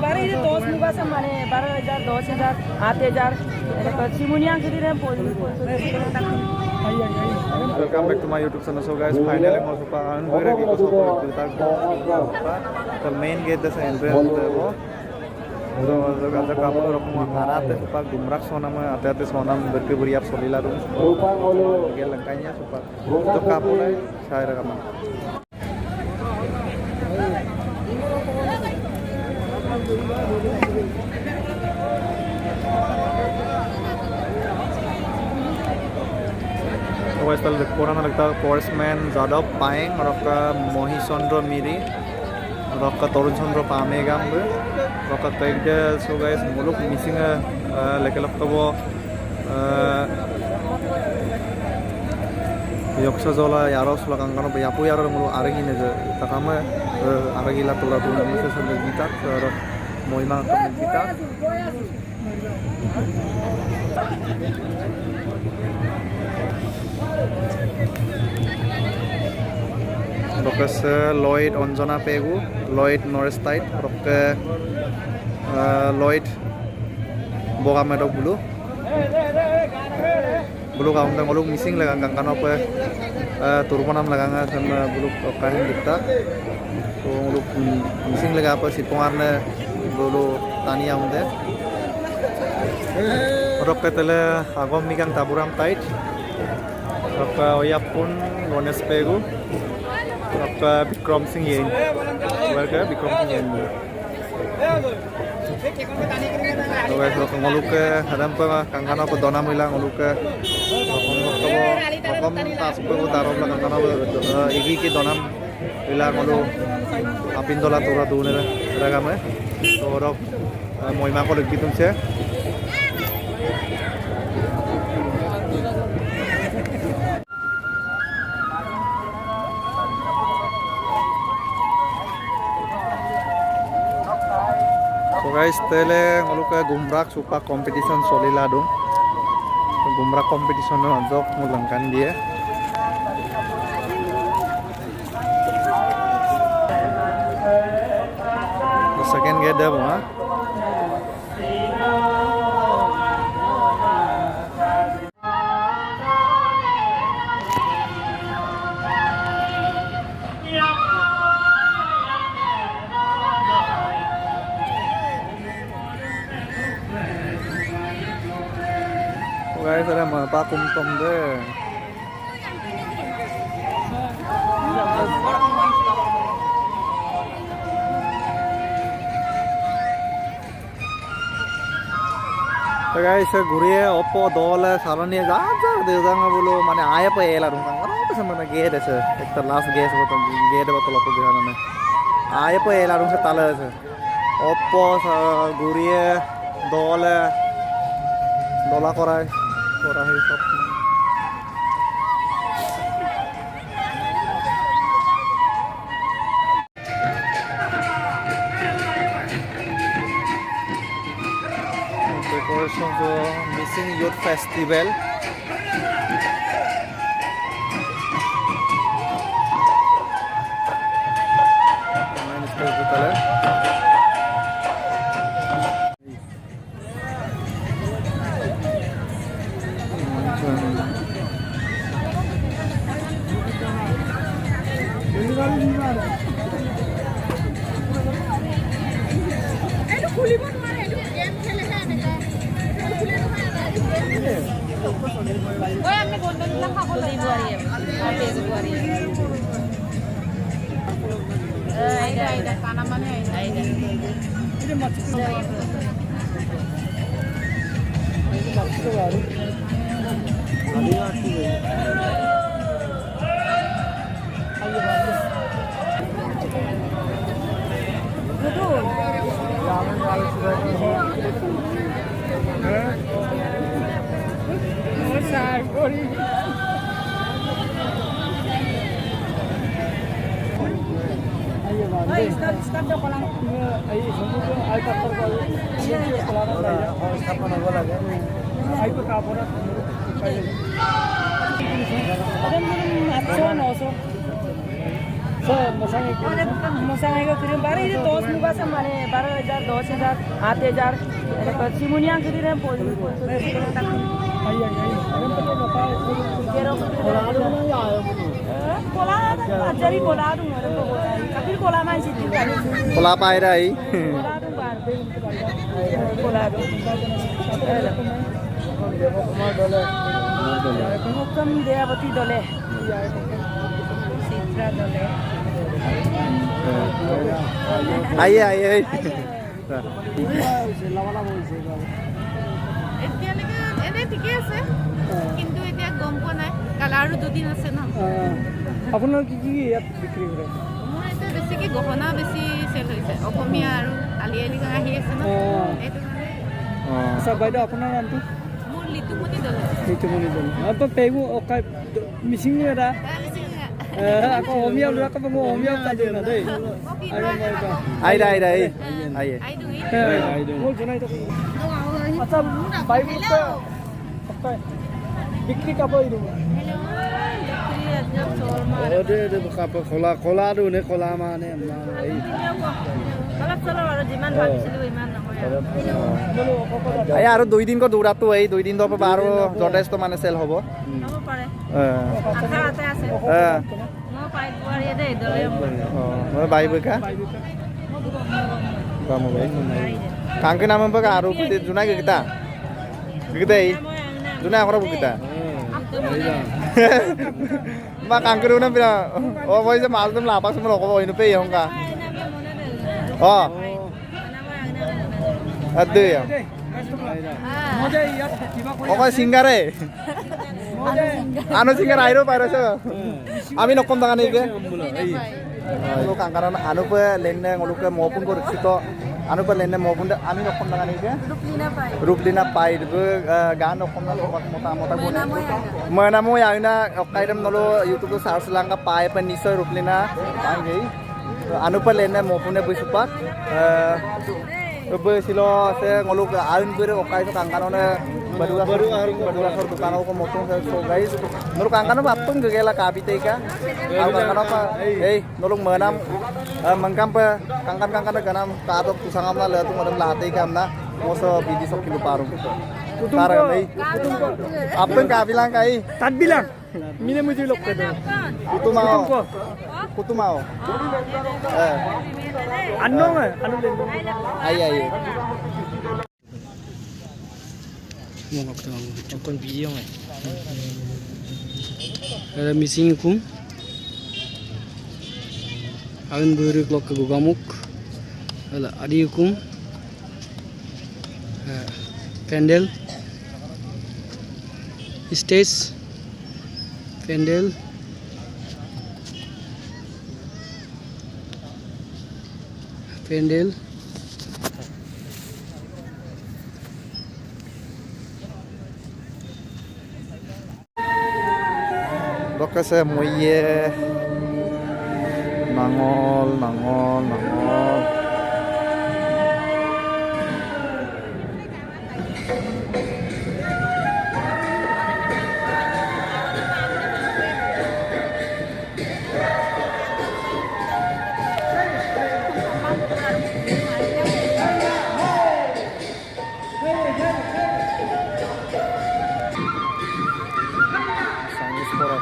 बारे ये 10 मुगा से माने 12,000 10,000 8,000 तो सिमुनिया के लिए Welcome back to my YouTube channel. So guys, finally mau suka an bere ki koso ko kita the main gate the entrance ko so ada kamu rok marat suka gumrak sonam ate sonam berke beriap solila dum gel langkanya suka to kamu lai saya rekaman तो स्थल पुराना लगता है फोर्समैन जादव पाएंग और आपका मोही चंद्र मिरी और आपका तरुण चंद्र पामेगाम और आपका तैगडे सो गाइस मुलुक मिसिंग लेके लगता वो यक्ष जोला यारो सुला कंगनो यापु यारो मुलुक आरगी ने तकामे आरगी ला तोला तुम मिसे संग गीता और मोहिमा कम Gita Rokas Lloyd Onjona Pegu, Lloyd Norris Tide, Roke Lloyd Bogamedo Bulu Bulu kaum tang bulu missing lagang kang kanope turunam lagang sama bulu kahin kita so bulu missing laga apa sipongarne bulu tania unde Roke tele agom mikang taburam Tide Roke Oyapun Lones Pegu आपका विक्रम सिंह ये वर्ग है विक्रम सिंह ये तो वैसे लोग ngoluk ke hadam pe kangkana pe dona mila ngoluk ke ngoluk tas pe utarop la kangkana igi ki donam mila ngoluk apin dola tura tu ne ragame to rok moima ko lagi tum se guys tele ngoluka gumrak supa competition solila dong gumrak competition no jok mulangkan dia the second get up ha guys ada apa kumtom deh तो guys Ghurye Oppo दोल सारनी जा देवदांगा बोलो माने आया पे एला room का तो समझना गेट है एक तो लास्ट गेट होता गेट बतलो को दिखाना में आया पे एला रूम से ताले है ओप्पो घुरिए दोल दोला कराए Orang itu decoration for Missing Youth Festival. Main sekali betul ya. Ada tanamannya ada. Ini macam start dong kolang. Ayo semua ayo kapal kalau ini kolang ada. Oh kapal apa lagi? Ayo kapal ada. Ada minum atau noso. मसांग मसांग किरी बारे ये 10 मुगा से माने 12,000 10,000 8,000 सिमुनिया किरी रे बोल Cola जरी Cola दूं कभी कोला मान city Pola pa ira ai. Cola दूं बार कोला दूं हुकम देवती दले सित्रा दले Ai ai ai. এতিয়ালৈকে এনে ঠিকে আছে কিন্তু এতিয়া গম পোৱা নাই কাল আৰু দুদিন আছে ন আপোনাৰ কি ইয়াত বিক্ৰী কৰে মোৰ এতিয়া বেছিকৈ গহনা বেছি চেল হৈছে অসমীয়া আৰু আলি আই লৃগাং আহি আছে ন এইটো কাৰণে আচ্ছা বাইদেউ আপোনাৰ নামটো মোৰ লিটুমণি দলে নিতুমণি দল আকৌ পেগু মিচিং এটা আকৌ অসমীয়া ল'ৰা ক'ব মই অসমীয়াও কাজে না দেই Ai đây đây. Ai. মোৰ জনাই থাকোঁ আচ্ছা বাইদেউ বিক্ৰী কাপ দিব অলপ চলপ আৰু যিমান ভাবিছিলোঁ ইমান নহয় Ai আৰু 2 দিন কো দৌৰাটো এই 2 দিন ধৰ আৰু যথেষ্ট মানে চেল হ'ব হ'ব পাৰে আশা আছে আছে মই পাই পোৱাৰি দে দলে মই বাইব কা kamu baik kangke nama apa karu kita juna kita kita juna aku rabu kita mak kangke runa pira oh boy se mal tum lapak semua kau ini pe yang ka oh ada ya oh kau singgare anu singgare airo paro se ami nokom tangan ini Ngulu kangkaran anu pe lenne ngulu ke maupun ko rexito anu pe lenne maupun ami nokom tangan ini Ruplina pai itu gan nokom na mota guna mana mo yang na okaidam nolo YouTube search langka pai pe niso Ruplina pai gei anu pe lenne maupun ne besupak be silo se ngulu ke aun bere okai to kangkaran baru sor dukan ko motong so guys nuru kangkaran batung gegela kabite ka au kangkaran apa nolong menam mangkam pe kangkan ganam ka ato kusangam na letu modem late kamna moso bidi sok kilo paru tara nei apeng ka bilang kai তাত bilang mine muji lok ke kutu mau anu anu len ai Mau waktu kamu cokon video nggak? Ada missing kum. Awan baru klok ke gugamuk. Ada adi kum. Pendel. Stage. Pendel. Pendel. Lokasi moye nangol sangis poro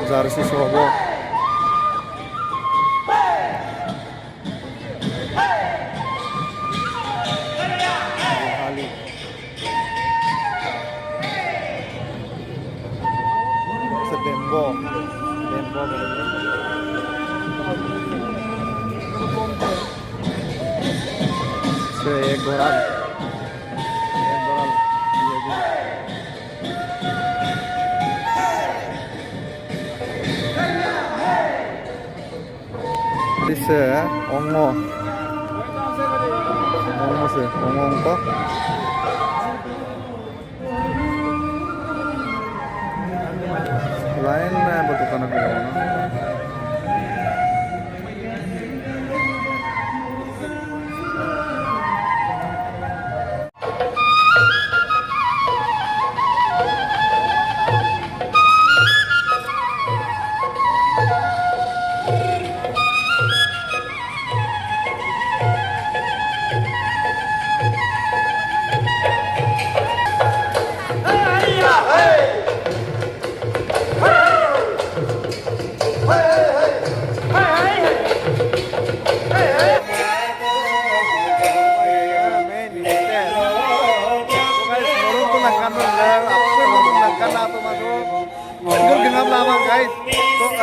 Zarsi Sobo Hali Sedembo एक goral This ongo se ongo lain bentukan apa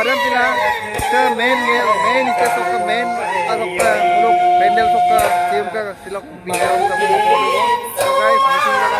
Kalian bilang ke main stage ke main atau ke muluk pendel ke cium ke silok pinjam ke muluk. So guys, mesti kita